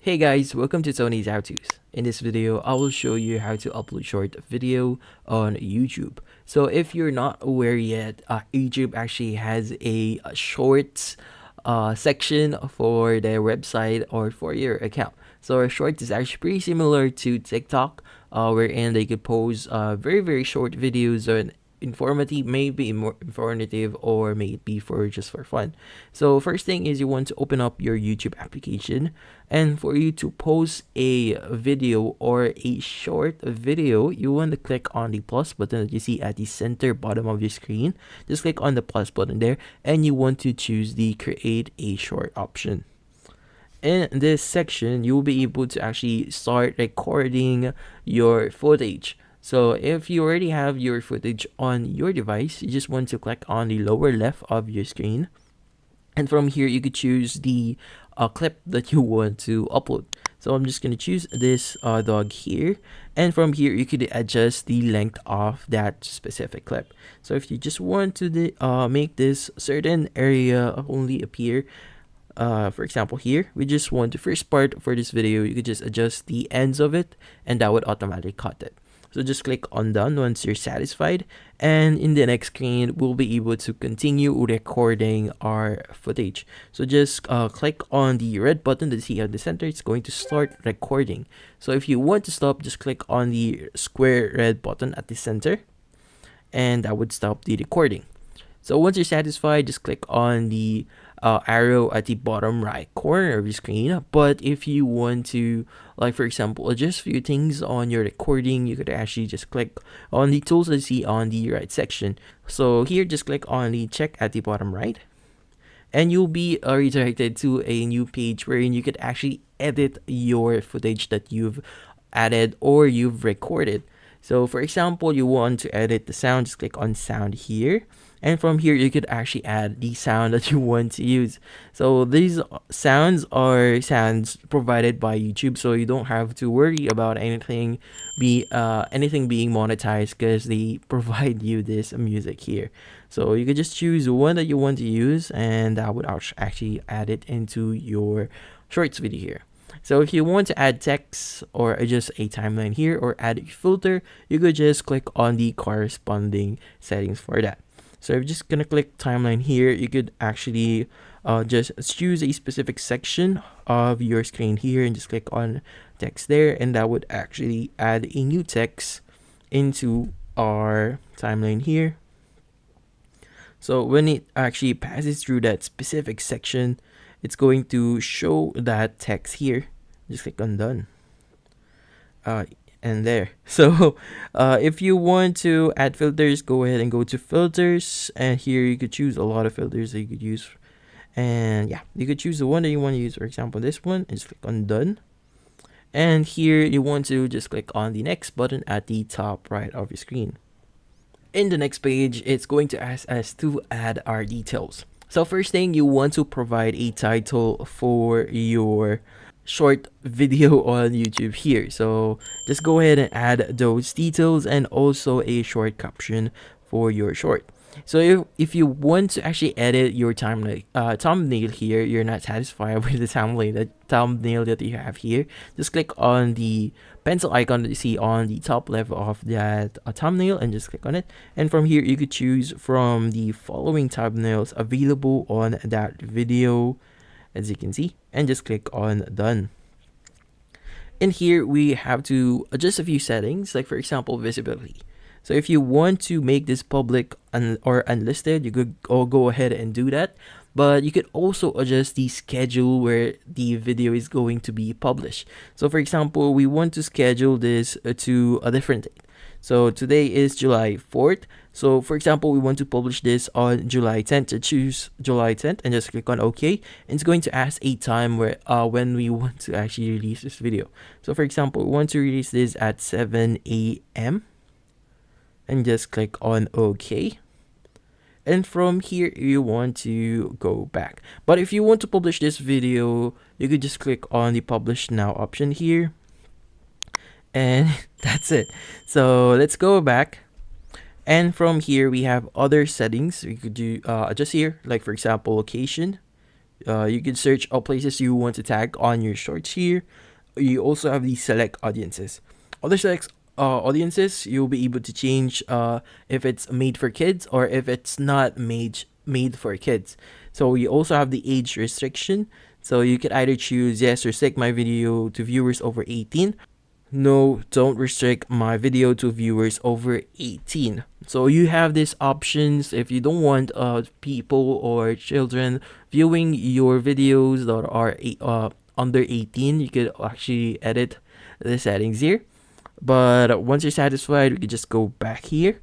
Hey guys, welcome to Tony's How To's. In this video, I will show you how to upload short video on YouTube. So if you're not aware yet, YouTube actually has a shorts section for their website or for your account. So a short is actually pretty similar to TikTok, wherein they could post very short videos on informative, maybe more informative, or maybe for just for fun. So first thing is you want to open up your YouTube application, and for you to post a video or a short video, you want to click on the plus button that you see at the center bottom of your screen. Just click on the plus button there, and you want to choose the create a short option. In this section, you will be able to actually start recording your footage. So if you already have your footage on your device, you just want to click on the lower left of your screen. And from here, you could choose the clip that you want to upload. So I'm just going to choose this dog here. And from here, you could adjust the length of that specific clip. So if you just want to make this certain area only appear, for example here, we just want the first part for this video, you could just adjust the ends of it and that would automatically cut it. So just click on done once you're satisfied, and in the next screen we'll be able to continue recording our footage. So just click on the red button that you see at the center. It's going to start recording. So if you want to stop, just click on the square red button at the center, and that would stop the recording. So once you're satisfied, just click on the arrow at the bottom right corner of your screen. But if you want to, like for example, adjust a few things on your recording, you could actually just click on the tools that you see on the right section. So here, just click on the check at the bottom right, and you'll be redirected to a new page wherein you could actually edit your footage that you've added or you've recorded. So for example, you want to edit the sound, just click on sound here. And from here, you could actually add the sound that you want to use. So these sounds are sounds provided by YouTube, so you don't have to worry about anything being monetized, because they provide you this music here. So you could just choose one that you want to use, and that would actually add it into your shorts video here. So if you want to add text or adjust a timeline here or add a filter, you could just click on the corresponding settings for that. So if you're just gonna click timeline here, you could actually just choose a specific section of your screen here and just click on text there, and that would actually add a new text into our timeline here. So when it actually passes through that specific section, it's going to show that text here. Just click on done. And there. So if you want to add filters, go ahead and go to filters, and here you could choose a lot of filters that you could use. And yeah, you could choose the one that you want to use. For example, this one, and just click on done. And here you want to just click on the next button at the top right of your screen. In the next page, it's going to ask us to add our details. So first thing, you want to provide a title for your short video on YouTube here. So just go ahead and add those details, and also a short caption for your short. So if you want to actually edit your thumbnail here, you're not satisfied with the thumbnail that you have here, just click on the pencil icon that you see on the top left of that thumbnail, and just click on it. And from here, you could choose from the following thumbnails available on that video, as you can see, and just click on done. In here, we have to adjust a few settings, like for example, visibility. So if you want to make this public or unlisted, you could go ahead and do that. But you could also adjust the schedule where the video is going to be published. So for example, we want to schedule this to a different date. So today is July 4th. So for example, we want to publish this on July 10th. To choose July 10th and just click on OK. And it's going to ask a time where when we want to actually release this video. So for example, we want to release this at 7 a.m. and just click on OK. And from here, you want to go back. But if you want to publish this video, you could just click on the publish now option here. And that's it. So let's go back. And from here, we have other settings we could do adjust here. Like for example, location. You can search all places you want to tag on your shorts here. You also have the select audiences. Other select audiences, you'll be able to change if it's made for kids or if it's not made for kids. So you also have the age restriction. So you could either choose yes, restrict my video to viewers over 18. No, don't restrict my video to viewers over 18. So you have these options if you don't want people or children viewing your videos that are under 18. You could actually edit the settings here. But once you're satisfied, we can just go back here.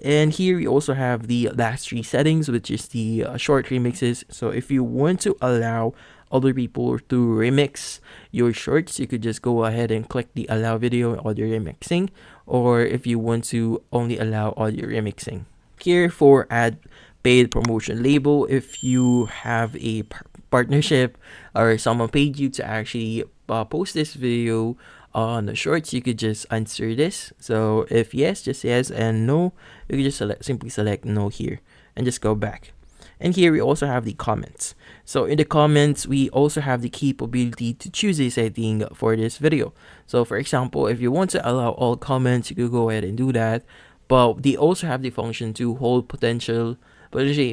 And here we also have the last three settings, which is the short remixes. So if you want to allow other people to remix your shorts, you could just go ahead and click the allow video and audio remixing. Or if you want to only allow audio remixing. Here for add paid promotion label, if you have a partnership or someone paid you to actually post this video on the shorts, you could just answer this. So if yes, just yes, and no, you can just simply select no here and just go back. And here we also have the comments. So in the comments, we also have the capability to choose a setting for this video. So for example, if you want to allow all comments, you could go ahead and do that. But they also have the function to hold potentially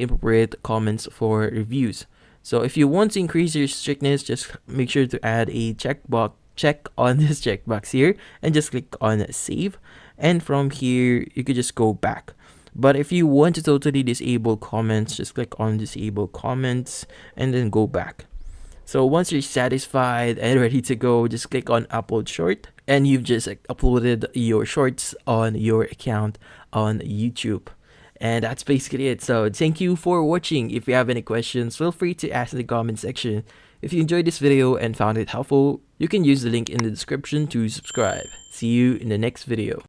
inappropriate comments for reviews. So if you want to increase your strictness, just make sure to add a check on this checkbox here and just click on save. And from here, you could just go back. But if you want to totally disable comments, just click on disable comments and then go back. So once you're satisfied and ready to go, just click on upload short and you've just uploaded your shorts on your account on YouTube. And that's basically it. So thank you for watching. If you have any questions, feel free to ask in the comment section. If you enjoyed this video and found it helpful, you can use the link in the description to subscribe. See you in the next video.